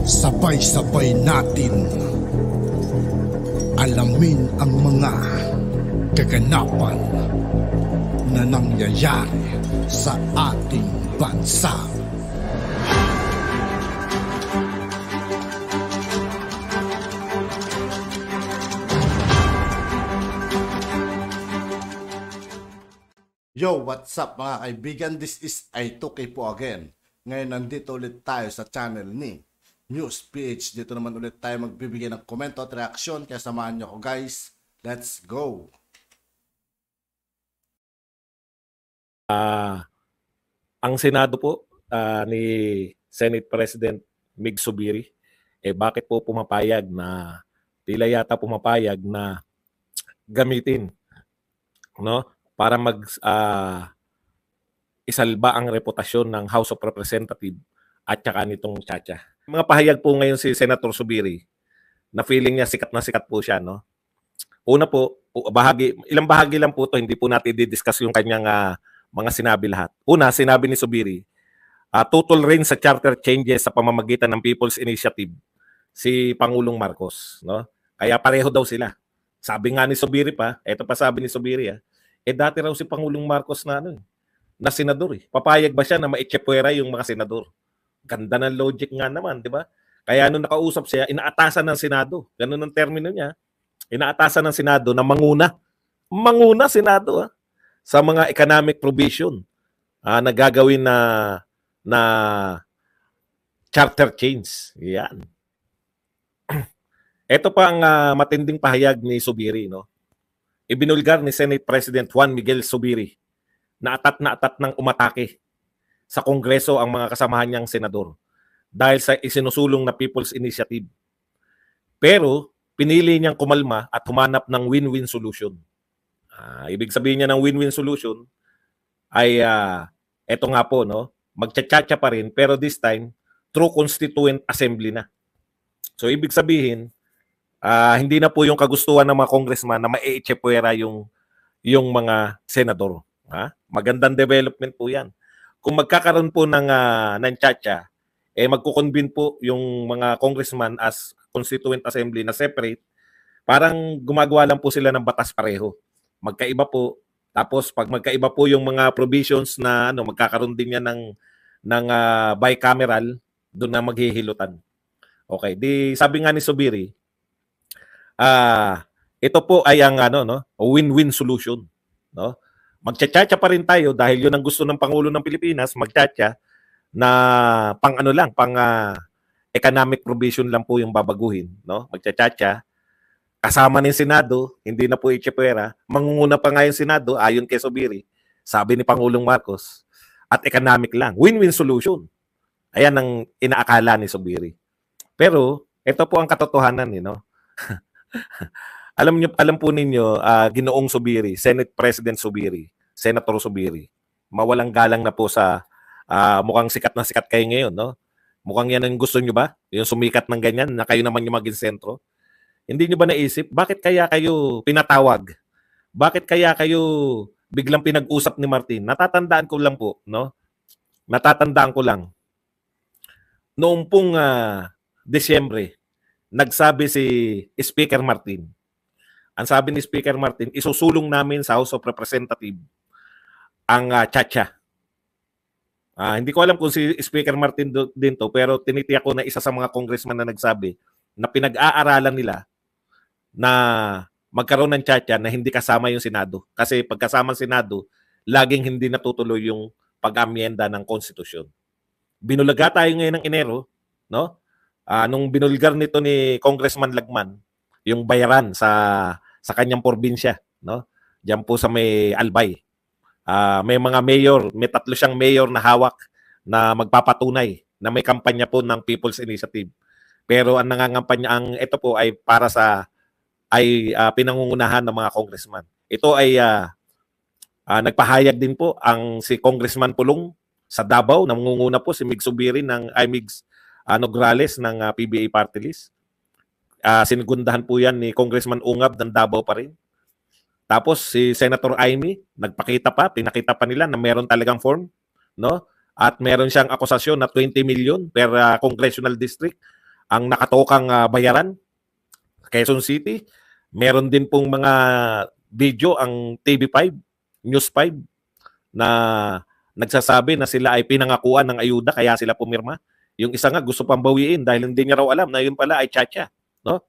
Sabay-sabay natin alamin ang mga kaganapan na nangyayari sa ating bansa. Yo, what's up mga kaibigan? This is I2K po again. Ngayon nandito ulit tayo sa channel ni News PH. Dito naman ulit tayo magbibigay ng komento at reaksyon. Kaya samahan nyo ako guys. Let's go! Ang Senado po ni Senate President Mig Zubiri, bakit po pumapayag na, tila yata pumapayag na gamitin, no, para isalba ang reputasyon ng House of Representatives at saka nitong Chacha. Mga pahayag po ngayon si Senator Zubiri na feeling niya sikat na sikat po siya, no? Una po, ilang bahagi lang po to, hindi po natin didiscuss yung kanyang mga sinabi lahat. Una, sinabi ni Zubiri, tutol rin sa charter changes sa pamamagitan ng People's Initiative si Pangulong Marcos, no? Kaya pareho daw sila. Sabi nga ni Zubiri pa, eto pa sabi ni Zubiri, dati raw si Pangulong Marcos na senador. Papayag ba siya na maitsepwera yung mga senador? Ganda ng logic nga naman, di ba? Kaya nung nakausap siya, inaatasan ng Senado. Ganun ang termino niya. Inaatasan ng Senado na manguna. Manguna Senado sa mga economic provision na gagawin na charter change. Yan. Ito pa ang matinding pahayag ni Zubiri, no? Ibinulgar ni Senate President Juan Miguel Zubiri na atat ng umatake sa Kongreso ang mga kasamahan niyang senador dahil sa isinusulong na People's Initiative. Pero pinili niyang kumalma at humanap ng win-win solution. Ibig sabihin niya ng win-win solution ay eto nga po, no? Magtsatsa pa rin pero this time through Constituent Assembly na. So ibig sabihin hindi na po yung kagustuhan ng mga congressman na maiitsepwera yung mga senador. Magandang development po yan. Kung magkakaroon po ng tsatsa, magkukonvene po yung mga congressman as Constituent Assembly na separate, parang gumagawa lang po sila ng batas pareho. Magkaiba po. Tapos pag magkaiba po yung mga provisions na magkakaroon din yan ng bicameral, doon na maghihilutan. Okay, sabi nga ni Zubiri, ito po ay ang win-win solution, no? Magtsatsa pa rin tayo dahil yun ang gusto ng Pangulo ng Pilipinas, magtsatsa na pang economic provision lang po yung babaguhin, no? Magtsatsa kasama ng Senado, hindi na po itsepwera, mangunguna pa nga yung Senado ayon kay Zubiri, sabi ni Pangulong Marcos, at economic lang, win-win solution. Ayan ang inaakala ni Zubiri. Pero ito po ang katotohanan, no? Alam po ninyo, Ginoong Zubiri, Senate President Zubiri, Senator Zubiri, mawalang galang na po sa mukhang sikat na sikat kayo ngayon, no? Mukhang yan ang gusto nyo ba? Yung sumikat ng ganyan na kayo naman yung maging sentro? Hindi nyo ba naisip? Bakit kaya kayo pinatawag? Bakit kaya kayo biglang pinag-usap ni Martin? Natatandaan ko lang po, no? Natatandaan ko lang. Noong pong Desyembre, nagsabi si Speaker Martin. Ang sabi ni Speaker Martin, isusulong namin sa House of Representatives ang tsatsa. Hindi ko alam kung si Speaker Martin din to, pero tinitiyak ko na isa sa mga congressman na nagsabi na pinag-aaralan nila na magkaroon ng tsatsa na hindi kasama yung Senado. Kasi pagkasama ng Senado, laging hindi natutuloy yung pag-amyenda ng konstitusyon. Binulaga tayo ngayon ng Enero, no? Nung binulgar nito ni Congressman Lagman, yung bayaran sa kanyang probinsya, no? Diyan po sa may Albay. May mga mayor, may 3 siyang mayor na hawak na magpapatunay na may kampanya po ng People's Initiative. Pero ang nangangampanya, ito po ay para pinangungunahan ng mga congressman. Ito ay nagpahayag din po si Congressman Pulong sa Davao, nangunguna po si Mig Zubiri Migs Nograles ng PBA Party List. Sinigundahan po yan ni Congressman Ungab ng Davao pa rin. Tapos si Senator Amy, pinakita pa nila na meron talagang form, no? At meron siyang akusasyon na 20 million per congressional district ang nakatokang bayaran, Quezon City. Meron din pong mga video ang TV5, News 5 na nagsasabi na sila ay pinangakuan ng ayuda kaya sila pumirma. Yung isa nga gusto pang bawiin dahil hindi niya raw alam na yun pala ay tiyatya, no?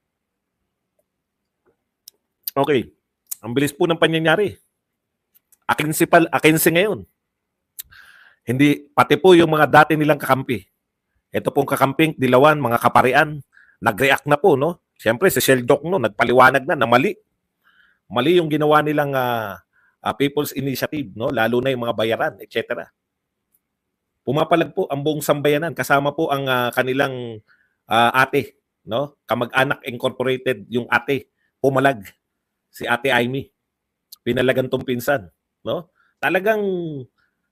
Okay. Ang bilis po ng pangyayari. Akinsi ngayon. Hindi, pati po yung mga dati nilang kakampi. Ito pong kakamping, Dilawan, mga kaparian, nag-react na po, no? Siyempre, si Sheldok, no, nagpaliwanag na mali. Mali yung ginawa nilang People's Initiative, no? Lalo na yung mga bayaran, etc. Pumapalag po ang buong sambayanan. Kasama po ang kanilang ate, no? Kamag-anak Incorporated, yung ate, pumalag. Si Ate Amy. Pinalagantong pinsan, no? Talagang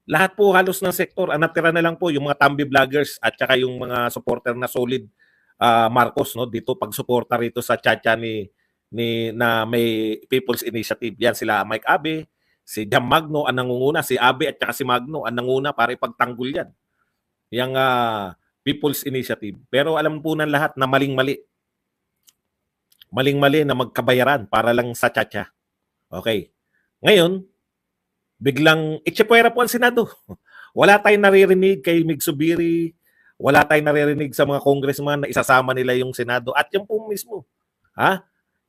lahat po halos ng sektor, ang natira na lang po yung mga tambi vloggers at saka yung mga supporter na solid Marcos, no, dito pagsuporta rito sa tiyatya ni na may People's Initiative. Yan sila Mike Abe, si Jam Magno ang nangunguna, si Abe at saka si Magno ang nanguna para ipagtanggol yan. Yang People's Initiative. Pero alam po ng lahat na maling-mali. Maling-mali na magkabayaran para lang sa tiyatya. Okay. Ngayon, biglang itsipwera po ang Senado. Wala tayong naririnig kay Mig Zubiri, wala tayong naririnig sa mga congressman na isasama nila yung Senado. At yan po mismo,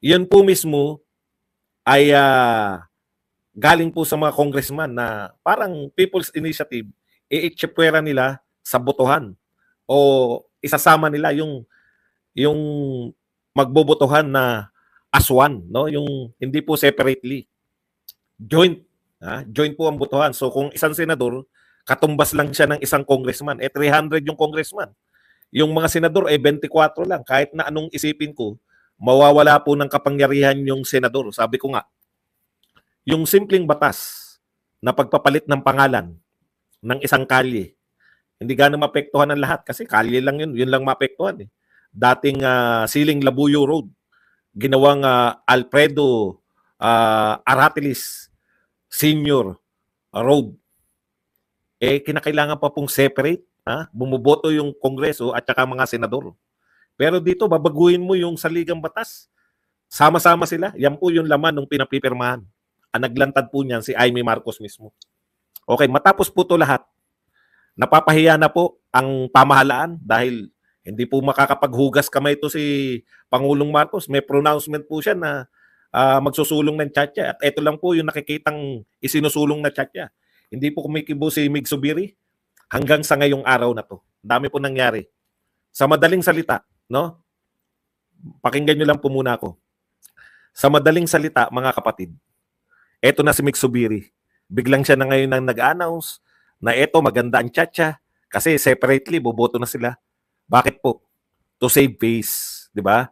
yun po mismo ay galing po sa mga congressman na parang People's Initiative, iitsipwera nila sa botohan o isasama nila yung magbobotohan na as one, no? Yung hindi po separately. Joint po ang botohan. So kung isang senador, katumbas lang siya ng isang congressman. 300 yung congressman. Yung mga senador, 24 lang. Kahit na anong isipin ko, mawawala po ng kapangyarihan yung senador. Sabi ko nga, yung simpleng batas na pagpapalit ng pangalan ng isang kalye, hindi gano'ng maapektuhan ng lahat kasi kalye lang yun. Yun lang maapektuhan. Dating Siling Labuyo Road, ginawang Alfredo Aratilis Senior Road. Kinakailangan pa pong separate, bumuboto yung Kongreso at saka mga senador. Pero dito, babaguhin mo yung saligang batas. Sama-sama sila. Yan po yung laman ng pinapipirmahan. Ang naglantad po niyan si Amy Marcos mismo. Okay, matapos po to lahat, napapahiya na po ang pamahalaan dahil hindi po makakapaghugas kamay to si Pangulong Marcos. May pronouncement po siya na magsusulong ng tiyatya. At ito lang po yung nakikitang isinusulong na tiyatya. Hindi po kumikibo si Mig Zubiri hanggang sa ngayong araw na to. Dami po nangyari. Sa madaling salita, no? Pakinggan nyo lang po muna ako. Sa madaling salita, mga kapatid, eto na si Mig Zubiri. Biglang siya na ngayon nang nag-announce na eto maganda ang tiyatya kasi separately boboto na sila. Bakit po? To save face, di ba?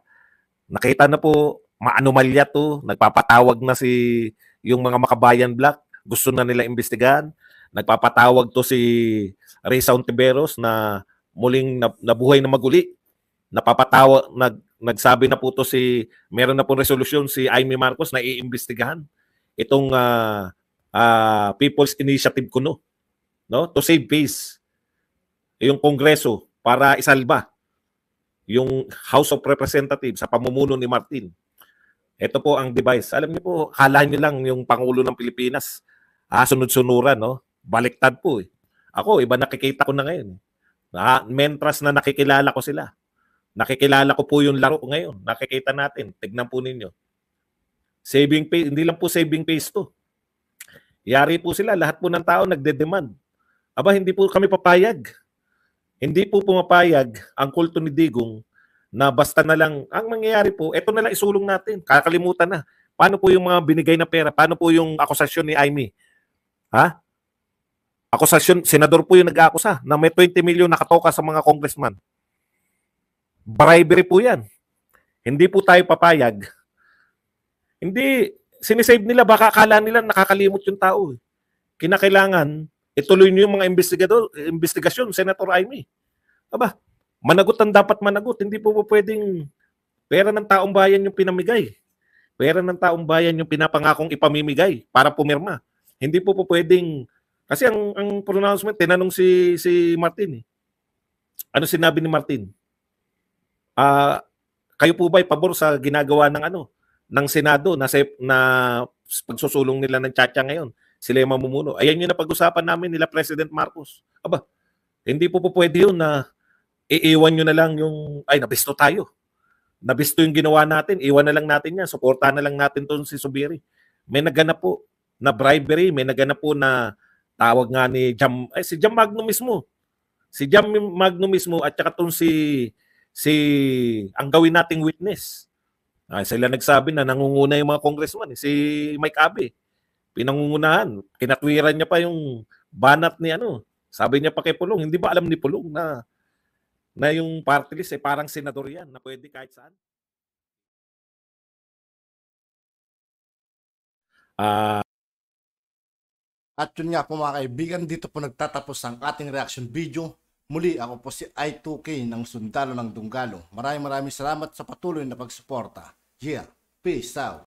Nakita na po, maanomalya to, nagpapatawag na yung mga makabayan black, gusto na nila imbestigahan. Nagpapatawag to si Risa Ontiveros na muling nabuhay na maguli. Napapatawag, nagsabi na po to meron na po resolusyon si Amy Marcos na iimbestigahan itong People's Initiative kuno, no? To save face. Yung Kongreso para isalba yung House of Representatives sa pamumuno ni Martin. Ito po ang device. Alam niyo po, kala niyo lang yung Pangulo ng Pilipinas, sunod-sunuran, no? Baliktad po. Ako, iba nakikita ko na ngayon. Mentras na nakikilala ko sila. Nakikilala ko po yung laro ngayon. Nakikita natin. Tignan po ninyo. Saving face, hindi lang po saving face to. Yari po sila. Lahat po ng tao nagde-demand. Aba, hindi po kami papayag. Hindi po pumapayag ang kulto ni Digong na basta na lang, ang mangyayari po, eto na lang isulong natin. Kakalimutan na. Paano po yung mga binigay na pera? Paano po yung akusasyon ni Amy? Akusasyon, senador po yung nag-aakusa na may 20 million nakatoka sa mga congressman. Bribery po yan. Hindi po tayo papayag. Hindi, sinisave nila, baka akala nila nakakalimot yung tao. Kinakailangan, ituloy niyo yung mga investigasyon, Senator Amy. Aba, managot ang dapat managot. Hindi po pwedeng pera ng taong bayan yung pinamigay. Pera ng taong bayan yung pinapangakong ipamimigay para pumirma. Hindi po pwedeng, kasi ang pronouncement, tinanong si Martin. Ano sinabi ni Martin? Ah, kayo po ba'y pabor sa ginagawa ng ng Senado na pagsusulong nila ng tiyatya ngayon? Sila yung mamumuno. Ayan yung napag-usapan namin nila President Marcos. Aba, hindi po pwede yun na iiwan nyo na lang yung, ay, nabisto tayo. Nabisto yung ginawa natin, iwan na lang natin yan, suportahan na lang natin to si Subiri. May naganap po na bribery, may naganap po na tawag nga ni si Jam Magno mismo. Si Jam Magno mismo at saka tong si ang gawin nating witness. Sila nagsabi na nangunguna yung mga congressman, si Mike Abe. Pinangungunahan, kinatwiran niya pa yung banat ni Sabi niya pa kay Pulong, hindi ba alam ni Pulong na yung party list parang senador yan na pwede kahit saan? At yun nga po mga kaibigan, dito po nagtatapos ang ating reaction video. Muli ako po si I2K ng Sundalo ng Dunggalo. Maraming salamat sa patuloy na pagsuporta. Yeah, peace out.